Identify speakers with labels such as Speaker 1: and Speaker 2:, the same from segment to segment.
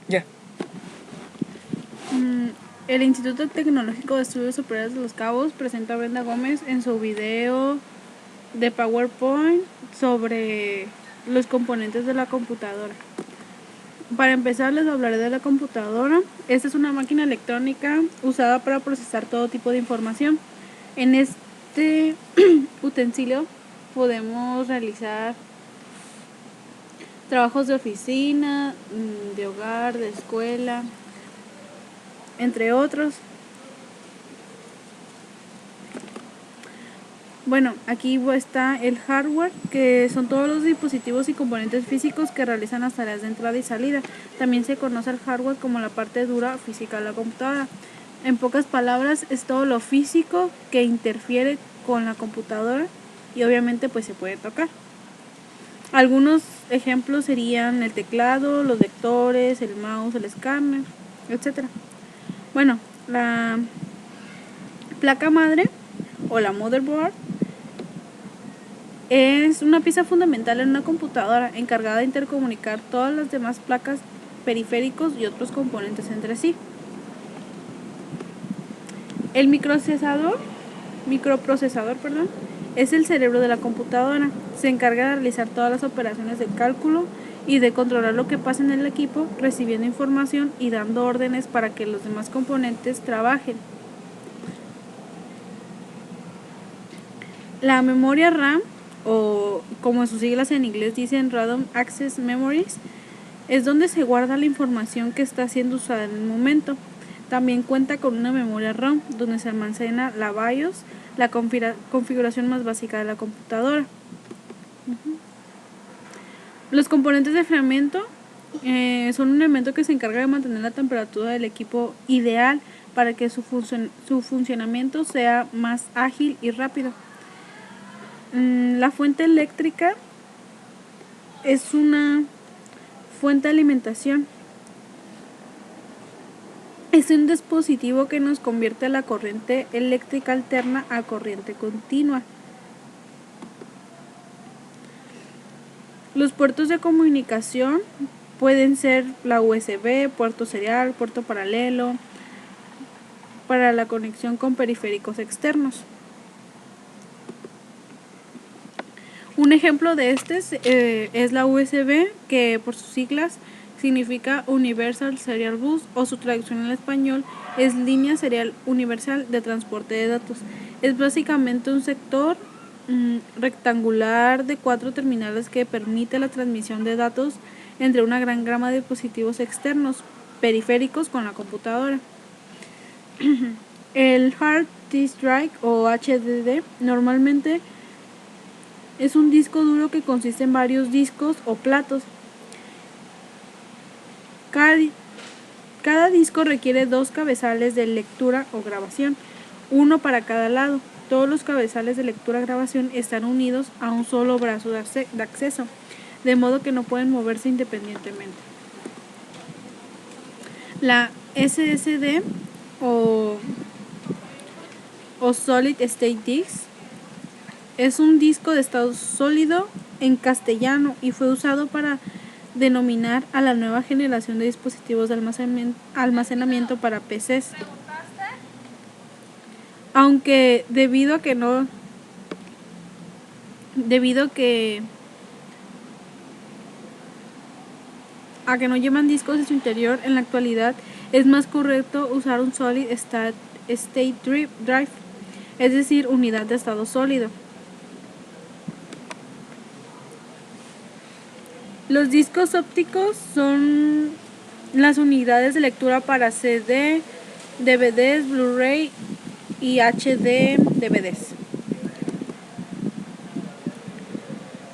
Speaker 1: Ya.
Speaker 2: El Instituto Tecnológico de Estudios Superiores de Los Cabos presenta a Brenda Gómez en su video de PowerPoint sobre los componentes de la computadora. Para empezar, les hablaré de la computadora. Esta es una máquina electrónica usada para procesar todo tipo de información. En este utensilio podemos realizar trabajos de oficina, de hogar, de escuela, entre otros. Bueno, aquí está el hardware, que son todos los dispositivos y componentes físicos que realizan las tareas de entrada y salida. También se conoce el hardware como la parte dura física de la computadora. En pocas palabras, es todo lo físico que interfiere con la computadora y obviamente pues se puede tocar. Algunos ejemplos serían el teclado, los lectores, el mouse, el escáner, etc. Bueno, la placa madre o la motherboard es una pieza fundamental en una computadora encargada de intercomunicar todas las demás placas, periféricos y otros componentes entre sí. El microprocesador, es el cerebro de la computadora. Se encarga de realizar todas las operaciones de cálculo y de controlar lo que pasa en el equipo, recibiendo información y dando órdenes para que los demás componentes trabajen. La memoria RAM, o como sus siglas en inglés dicen Random Access Memories, es donde se guarda la información que está siendo usada en el momento. También cuenta con una memoria ROM, donde se almacena la BIOS, la configuración más básica de la computadora. Los componentes de enfriamiento son un elemento que se encarga de mantener la temperatura del equipo ideal para que su funcionamiento sea más ágil y rápido. La fuente eléctrica es una fuente de alimentación. Es un dispositivo que nos convierte la corriente eléctrica alterna a corriente continua. Los puertos de comunicación pueden ser la USB, puerto serial, puerto paralelo, para la conexión con periféricos externos. Un ejemplo de este es la USB, que por sus siglas significa Universal Serial Bus, o su traducción al español es Línea Serial Universal de Transporte de Datos. Es básicamente un sector rectangular de 4 terminales que permite la transmisión de datos entre una gran gama de dispositivos externos periféricos con la computadora. El Hard Disk Drive o HDD normalmente es un disco duro que consiste en varios discos o platos. Cada disco requiere 2 cabezales de lectura o grabación, uno para cada lado. Todos los cabezales de lectura-grabación están unidos a un solo brazo de acceso, de modo que no pueden moverse independientemente. La SSD o Solid State Disk es un disco de estado sólido en castellano y fue usado para denominar a la nueva generación de dispositivos de almacenamiento para PCs. Aunque debido a que no llevan discos en su interior, en la actualidad es más correcto usar un Solid State Drive, es decir, unidad de estado sólido. Los discos ópticos son las unidades de lectura para CD, DVDs, Blu-ray y HD DVDs.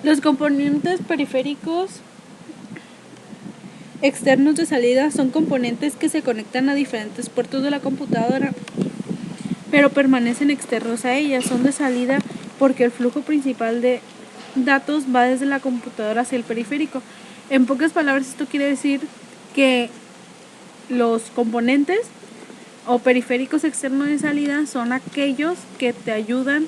Speaker 2: Los componentes periféricos externos de salida son componentes que se conectan a diferentes puertos de la computadora, pero permanecen externos a ella. Son de salida porque el flujo principal de datos va desde la computadora hacia el periférico. En pocas palabras, esto quiere decir que los componentes o periféricos externos de salida son aquellos que te ayudan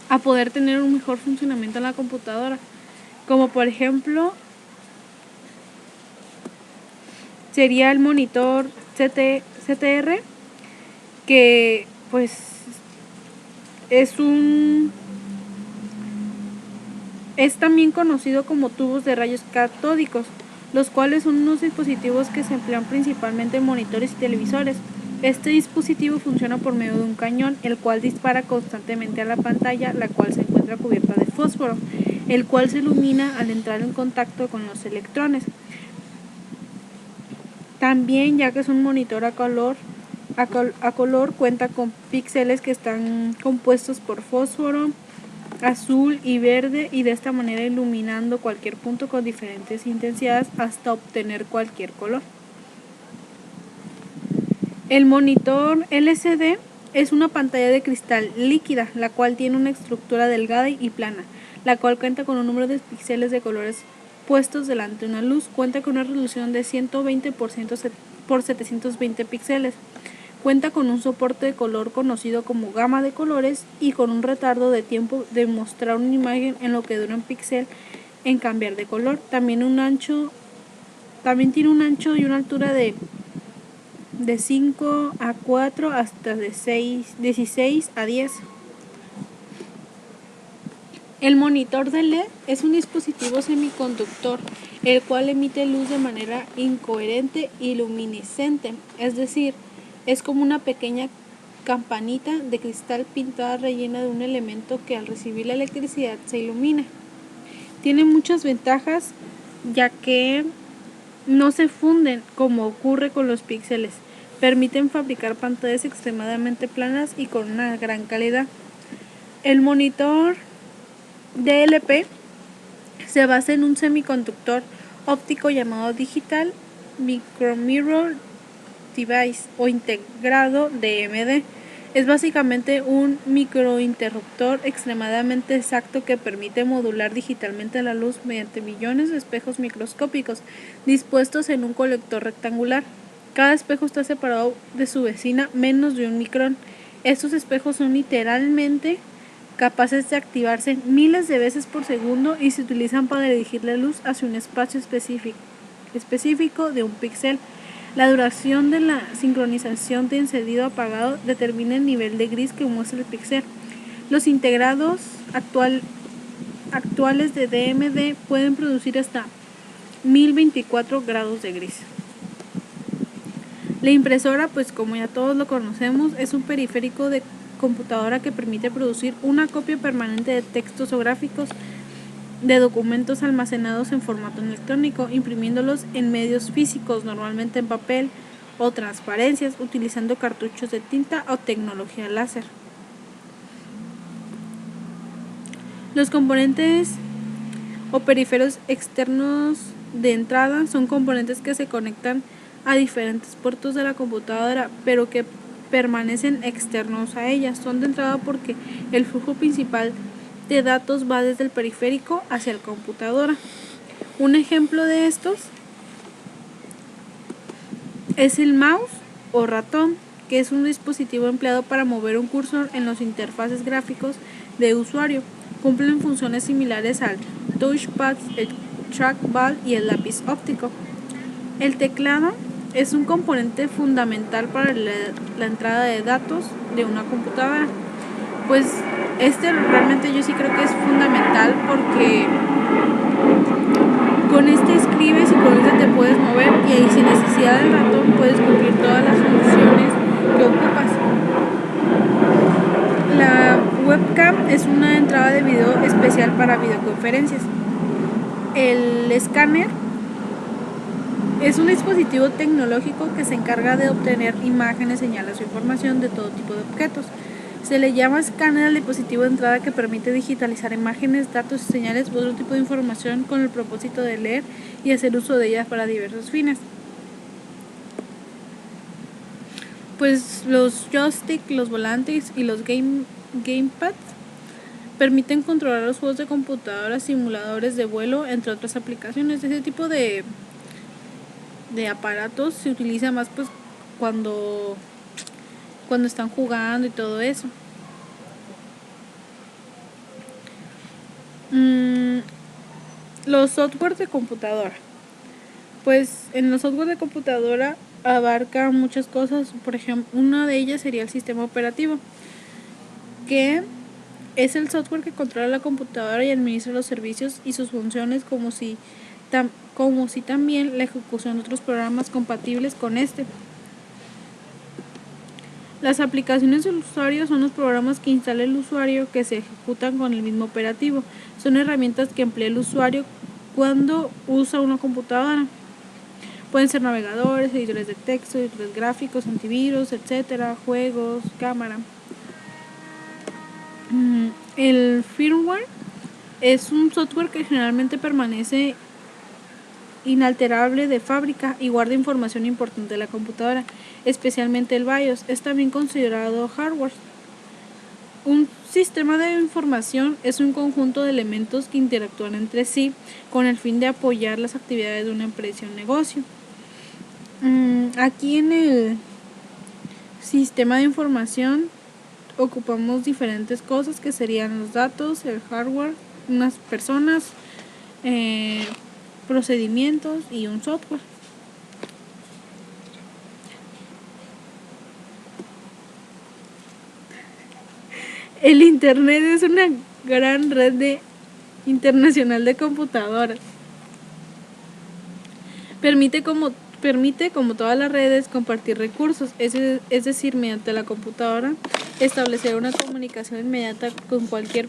Speaker 2: a poder tener un mejor funcionamiento en la computadora, como por ejemplo sería el monitor CTR, que pues es también conocido como tubos de rayos catódicos, los cuales son unos dispositivos que se emplean principalmente en monitores y televisores. Este dispositivo funciona por medio de un cañón, el cual dispara constantemente a la pantalla, la cual se encuentra cubierta de fósforo, el cual se ilumina al entrar en contacto con los electrones. También, ya que es un monitor a color, cuenta con píxeles que están compuestos por fósforo, azul y verde, y de esta manera iluminando cualquier punto con diferentes intensidades hasta obtener cualquier color. El monitor LCD es una pantalla de cristal líquida, la cual tiene una estructura delgada y plana, la cual cuenta con un número de píxeles de colores puestos delante de una luz. Cuenta con una resolución de 120 por 720 píxeles. Cuenta con un soporte de color conocido como gama de colores y con un retardo de tiempo de mostrar una imagen en lo que dura un píxel en cambiar de color. También tiene un ancho y una altura de 5 a 4 hasta de 16 a 10. El monitor de LED es un dispositivo semiconductor, el cual emite luz de manera incoherente y luminiscente, es decir, es como una pequeña campanita de cristal pintada rellena de un elemento que al recibir la electricidad se ilumina. Tiene muchas ventajas, ya que no se funden como ocurre con los píxeles. Permiten fabricar pantallas extremadamente planas y con una gran calidad. El monitor DLP se basa en un semiconductor óptico llamado Digital Micromirror Device o integrado DMD. Es básicamente un microinterruptor extremadamente exacto que permite modular digitalmente la luz mediante millones de espejos microscópicos dispuestos en un colector rectangular. Cada espejo está separado de su vecina menos de 1 micrón. Estos espejos son literalmente capaces de activarse miles de veces por segundo y se utilizan para dirigir la luz hacia un espacio específico de un píxel. La duración de la sincronización de encendido-apagado determina el nivel de gris que muestra el píxel. Los integrados actuales de DMD pueden producir hasta 1024 grados de gris. La impresora, pues como ya todos lo conocemos, es un periférico de computadora que permite producir una copia permanente de textos o gráficos de documentos almacenados en formato electrónico, imprimiéndolos en medios físicos, normalmente en papel o transparencias, utilizando cartuchos de tinta o tecnología láser. Los componentes o periféricos externos de entrada son componentes que se conectan a diferentes puertos de la computadora, pero que permanecen externos a ella. Son de entrada porque el flujo principal de datos va desde el periférico hacia la computadora. Un ejemplo de estos es el mouse o ratón, que es un dispositivo empleado para mover un cursor en los interfaces gráficos de usuario. Cumplen funciones similares al touchpad, el trackball y el lápiz óptico. El teclado es un componente fundamental para la entrada de datos de una computadora. Pues realmente yo sí creo que es fundamental, porque con este escribes y con este te puedes mover, y ahí sin necesidad del ratón puedes cumplir todas las funciones que ocupas. La webcam es una entrada de video especial para videoconferencias. El escáner es un dispositivo tecnológico que se encarga de obtener imágenes, señales o información de todo tipo de objetos. Se le llama escáner al dispositivo de entrada que permite digitalizar imágenes, datos, señales u otro tipo de información con el propósito de leer y hacer uso de ellas para diversos fines. Pues los joysticks, los volantes y los gamepads permiten controlar los juegos de computadora, simuladores de vuelo, entre otras aplicaciones. Ese tipo de aparatos se utiliza más pues cuando están jugando y todo eso. Los softwares de computadora, Pues en los software de computadora abarca muchas cosas. Por ejemplo, una de ellas sería el sistema operativo, que es el software que controla la computadora y administra los servicios y sus funciones, como si también la ejecución de otros programas compatibles con este. Las aplicaciones del usuario son los programas que instala el usuario que se ejecutan con el mismo operativo. Son herramientas que emplea el usuario cuando usa una computadora. Pueden ser navegadores, editores de texto, editores gráficos, antivirus, etcétera, juegos, cámara. El firmware es un software que generalmente permanece inalterable de fábrica y guarda información importante de la computadora, especialmente el BIOS. Es también considerado hardware. Un sistema de información es un conjunto de elementos que interactúan entre sí con el fin de apoyar las actividades de una empresa o un negocio. Aquí en el sistema de información ocupamos diferentes cosas que serían los datos, el hardware, unas personas, procedimientos y un software. El Internet es una gran red internacional de computadoras. Permite, como todas las redes, compartir recursos, es decir, mediante la computadora, establecer una comunicación inmediata con cualquier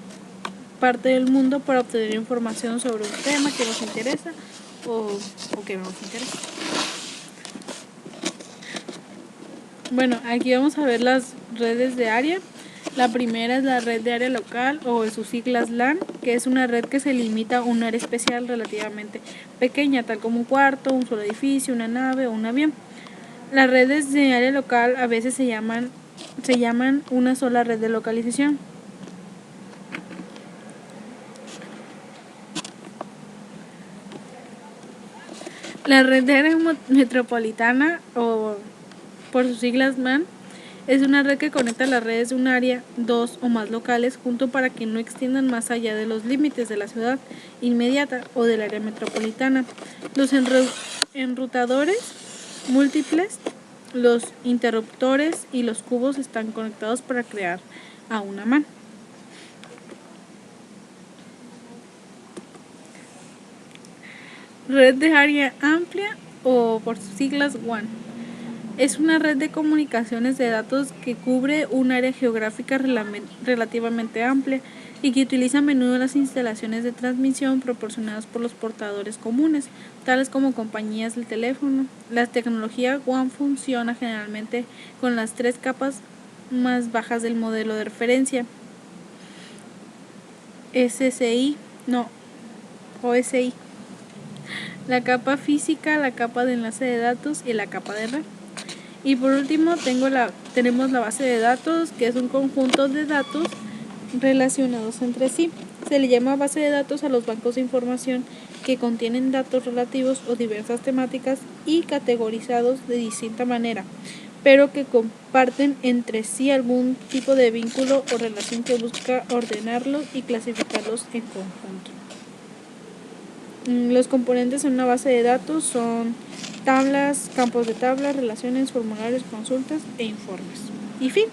Speaker 2: parte del mundo para obtener información sobre un tema que nos interesa o que no nos interesa. Bueno, aquí vamos a ver las redes de área. La primera es la red de área local, o en sus siglas LAN, que es una red que se limita a un área especial relativamente pequeña, tal como un cuarto, un solo edificio, una nave o un avión. Las redes de área local a veces se llaman una sola red de localización. La red de área metropolitana, o por sus siglas MAN, es una red que conecta las redes de un área, dos o más locales, junto para que no extiendan más allá de los límites de la ciudad inmediata o del área metropolitana. Los enrutadores múltiples, los interruptores y los cubos están conectados para crear a una MAN. Red de área amplia, o por sus siglas WAN. Es una red de comunicaciones de datos que cubre un área geográfica relativamente amplia y que utiliza a menudo las instalaciones de transmisión proporcionadas por los portadores comunes, tales como compañías del teléfono. La tecnología WAN funciona generalmente con las 3 capas más bajas del modelo de referencia: OSI, la capa física, la capa de enlace de datos y la capa de red. Y por último tenemos la base de datos, que es un conjunto de datos relacionados entre sí. Se le llama base de datos a los bancos de información que contienen datos relativos o diversas temáticas y categorizados de distinta manera, pero que comparten entre sí algún tipo de vínculo o relación que busca ordenarlos y clasificarlos en conjunto. Los componentes en una base de datos son tablas, campos de tablas, relaciones, formularios, consultas e informes. Y fin.